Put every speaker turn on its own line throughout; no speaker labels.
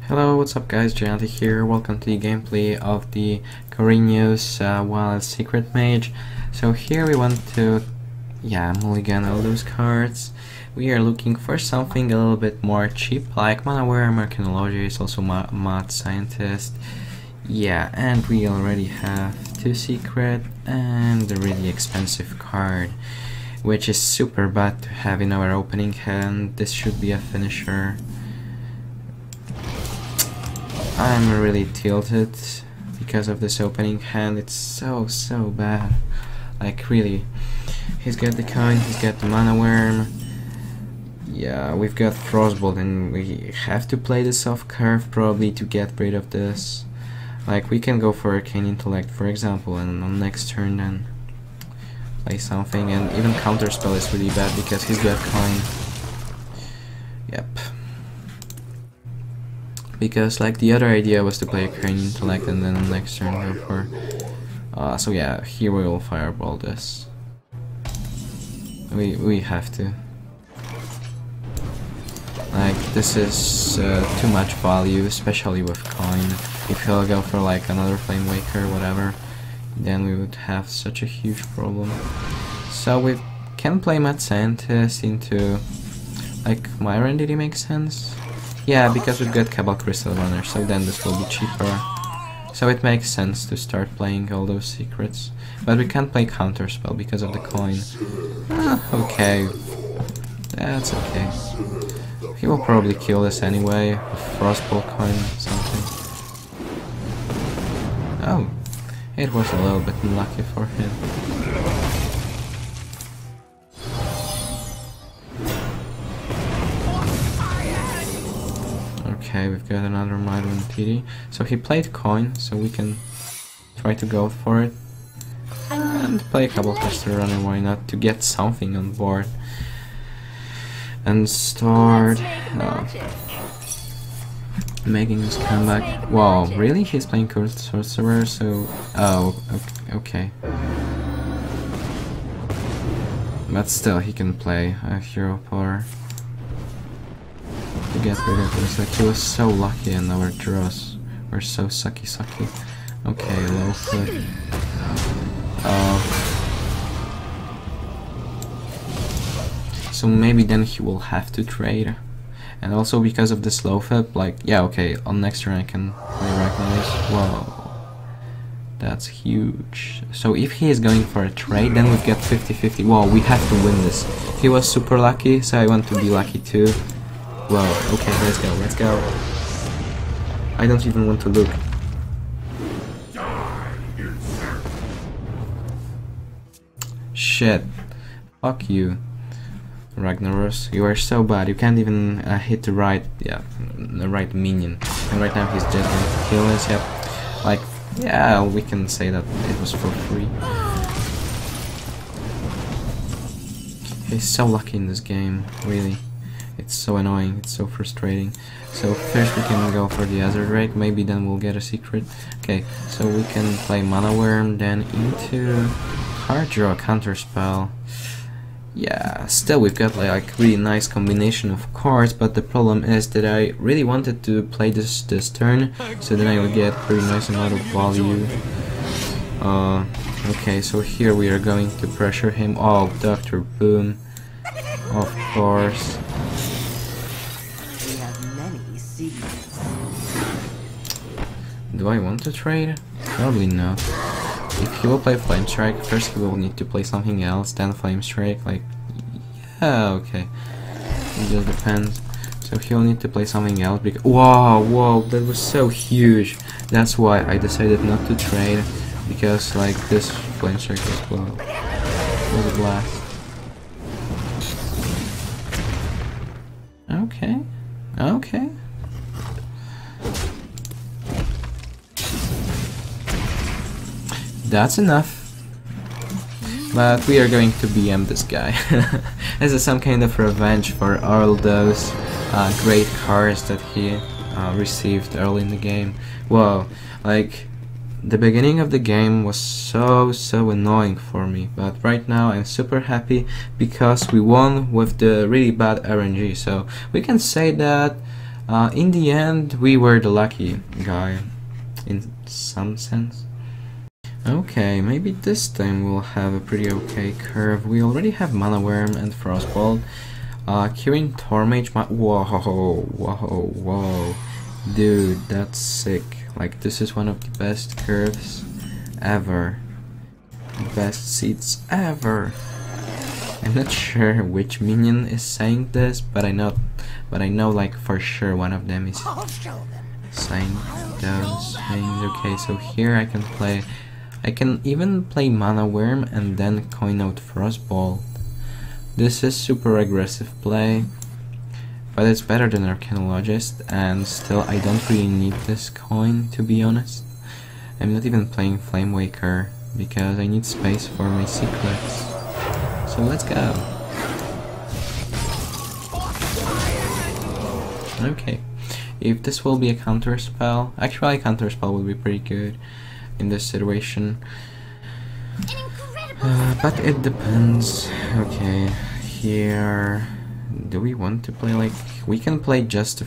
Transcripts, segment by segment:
Hello, what's up guys, Gianti here, welcome to the gameplay of the Ko10rinoo's Wild Secret Mage. So here we want to, mulligan all those cards. We are looking for something a little bit more cheap, like Mana Worm, Archaeologist, also Mad Scientist. Yeah, and we already have 2 secret and a really expensive card, which is super bad to have in our opening hand. This should be a finisher. I'm really tilted because of this opening hand. It's so bad. Like really. He's got the coin, he's got the Mana Worm. Yeah, we've got Frostbolt and we have to play the soft curve probably to get rid of this. Like we can go for Arcane Intellect for example, and on next turn then play something, and even Counterspell is really bad because he's got coin. Yep. Because like the other idea was to play Arcane Intellect and then on next turn go for so yeah, here we will fireball this. We have to. Like this is too much value, especially with coin. If he'll go for like another Flame Waker or whatever, then we would have such a huge problem. So we can play Mad Scientist into like Myron. Did he make sense? Yeah, because we've got Cabal Crystal Runner, so then this will be cheaper. So it makes sense to start playing all those secrets. But we can't play Counterspell because of the coin. Okay. That's okay. He will probably kill this anyway, with Frostbolt coin or something. Oh, it was a little bit unlucky for him. Okay, we've got another Myron TD. So he played coin, so we can try to go for it. And play a couple Crystal Runner, why not, to get something on board. And start making his comeback. Wow, really? He's playing Cursed Sorcerer, so... Oh, okay. But still, he can play a Hero Power to get rid of this. Like, he was so lucky and our draws were so sucky. Okay, low flip. So maybe then he will have to trade. And also because of this low flip, like, yeah, okay, on next turn I can play Recognize. Whoa. That's huge. So if he is going for a trade, then we've got 50-50. Whoa, we have to win this. He was super lucky, so I want to be lucky too. Whoa, okay, let's go. I don't even want to look. Shit. Fuck you, Ragnaros. You are so bad. You can't even hit the right, the right minion. And right now he's just going to kill us. Yep. Like, yeah, we can say that it was for free. He's so lucky in this game, really. It's so annoying, it's so frustrating. So first we can go for the Azure Drake, maybe then we'll get a secret. Okay, so we can play Mana Worm, then into Card Draw, Counterspell. Yeah, still we've got like really nice combination of cards, but the problem is that I really wanted to play this turn, so then I would get pretty nice amount of value. Okay, so here we are going to pressure him. Oh, Dr. Boom, of course. Do I want to trade? Probably no. If he will play Flame Strike, first he will need to play something else, then Flame Strike, like, yeah, okay. It just depends. So he'll need to play something else because... Whoa, that was so huge. That's why I decided not to trade, because like this Flame Strike was a blast. Okay. That's enough. But we are going to BM this guy. This is some kind of revenge for all those great cards that he received early in the game. Whoa, like the beginning of the game was so annoying for me, but right now I'm super happy because we won with the really bad RNG. So we can say that In the end, we were the lucky guy, in some sense. Okay, maybe this time we'll have a pretty okay curve. We already have Mana Worm and Frostbolt. Ko10rinoo Mage. Whoa. Dude, that's sick. Like, this is one of the best curves ever. Best seats ever. I'm not sure which minion is saying this, but I know like for sure one of them is saying those things. Okay, so here I can even play Mana Worm and then coin out Frostbolt. This is super aggressive play, but it's better than Arcanologist, and still I don't really need this coin, to be honest. I'm not even playing Flame Waker because I need space for my secrets. So let's go. Okay, if this will be a counter spell, actually a counter spell would be pretty good in this situation, but it depends. Okay, here, do we want to play like, we can play just a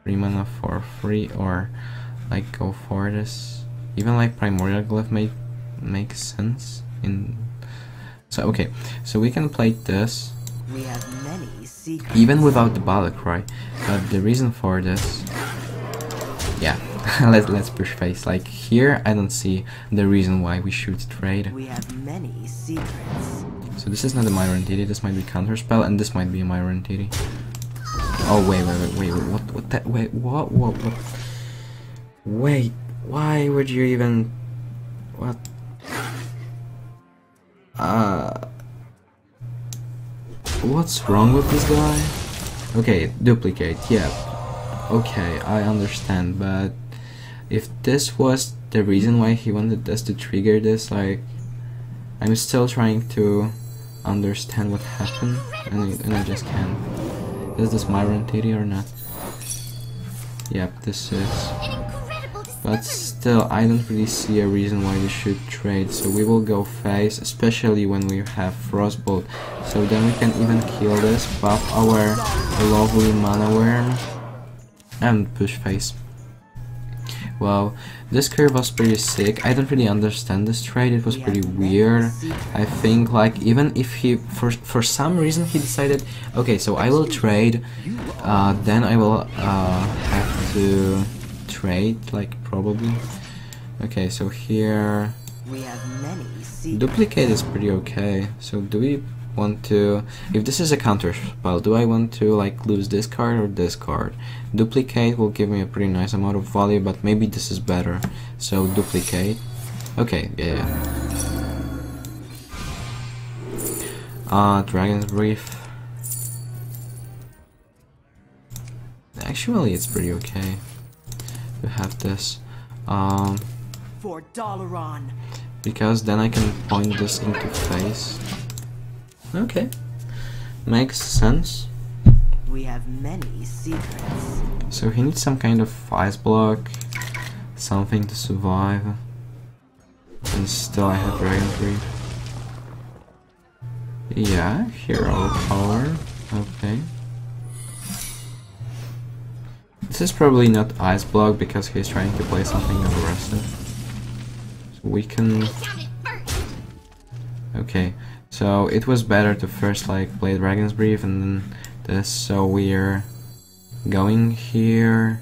free mana for free, or like go for this. Even like Primordial Glyph makes sense in. So okay, so we can play this.
We have many secrets.
Even without the Battle Cry, but the reason for this, yeah, let's push face. Like here, I don't see the reason why we should trade.
We have many secrets.
So this is not a Myra Entity. This might be counter spell, and this might be a Myra Entity. Oh wait, what that? Wait, what? Wait, why would you even? What? What's wrong with this guy? Okay, duplicate, yeah. Okay, I understand, but if this was the reason why he wanted us to trigger this, like, I'm still trying to understand what happened, and I just can't. Is this Myra Entity or not? Yep, this is. But still, I don't really see a reason why we should trade, so we will go face, especially when we have Frostbolt. So then we can even kill this, buff our lovely Mana Worm, and push face. Wow, this curve was pretty sick. I don't really understand this trade, it was pretty weird. I think like, even if he, for some reason he decided, okay, so I will trade, then I will have to trade, like, probably. Okay, so here
we have many secrets.
Duplicate is pretty okay. So do we want to, if this is a counter spell, do I want to like lose this card or this card? Duplicate will give me a pretty nice amount of value, but maybe this is better. So duplicate. Okay, yeah. Dragon's Brief. Actually, it's pretty okay to have this.
For $1.
Because then I can point this into face. Okay, makes sense.
We have many secrets.
So he needs some kind of ice block, something to survive. And still I have Dragon's Brief. Yeah, hero power. Okay. This is probably not ice block because he's trying to play something aggressive. So we can. Okay, so it was better to first like play Dragon's Brief and then this. So we're going here.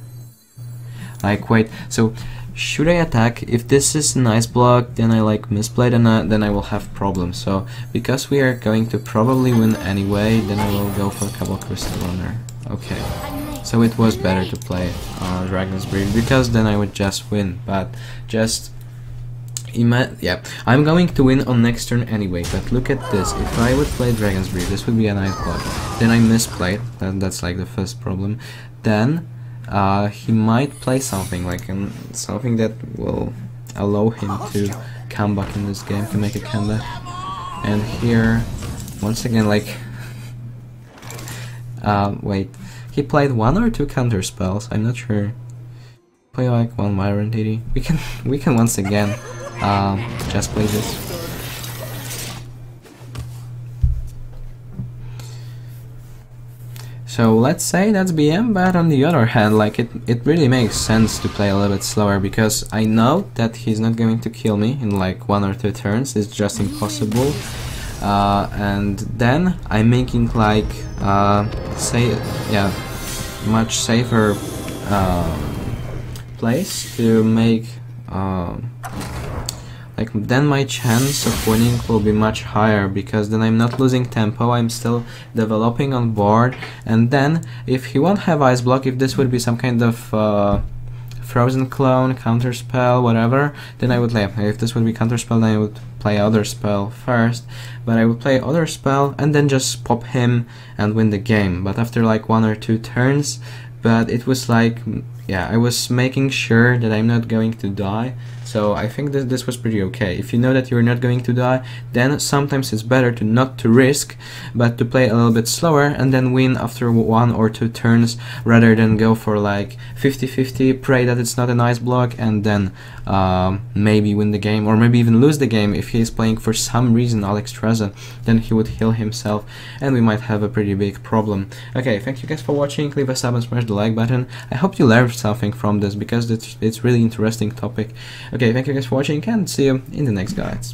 Like wait, so should I attack? If this is an ice block, then I like misplayed and then I will have problems. So because we are going to probably win anyway, then I will go for a couple Crystal Runner. Okay. So it was better to play Dragon's Brief because then I would just win, but just yeah, I'm going to win on next turn anyway. But look at this, if I would play Dragon's Brief, this would be a nice block. Then I misplayed, that's like the first problem. Then he might play something like something that will allow him to come back in this game, to make a comeback. And here, once again, like wait. He played one or two counter spells, I'm not sure. Play like one Myra Entity. We can once again just play this. So let's say that's BM, but on the other hand, like it really makes sense to play a little bit slower, because I know that he's not going to kill me in like 1 or 2 turns. It's just impossible. And then I'm making like much safer place to make like then my chance of winning will be much higher, because then I'm not losing tempo, I'm still developing on board. And then if he won't have ice block, if this would be some kind of frozen clone, counter spell, whatever, then I would play. If this would be counter spell, then I would play other spell first, but I would play other spell and then just pop him and win the game. But after like 1 or 2 turns, but it was like, yeah, I was making sure that I'm not going to die. So I think that this was pretty okay. If you know that you're not going to die, then sometimes it's better to not to risk, but to play a little bit slower and then win after 1 or 2 turns, rather than go for like 50-50, pray that it's not an ice block, and then maybe win the game, or maybe even lose the game. If he is playing for some reason Alex Treza, then he would heal himself and we might have a pretty big problem. Okay, thank you guys for watching. Leave a sub and smash the like button. I hope you learned something from this, because it's really interesting topic. Okay, thank you guys for watching, and see you in the next guides.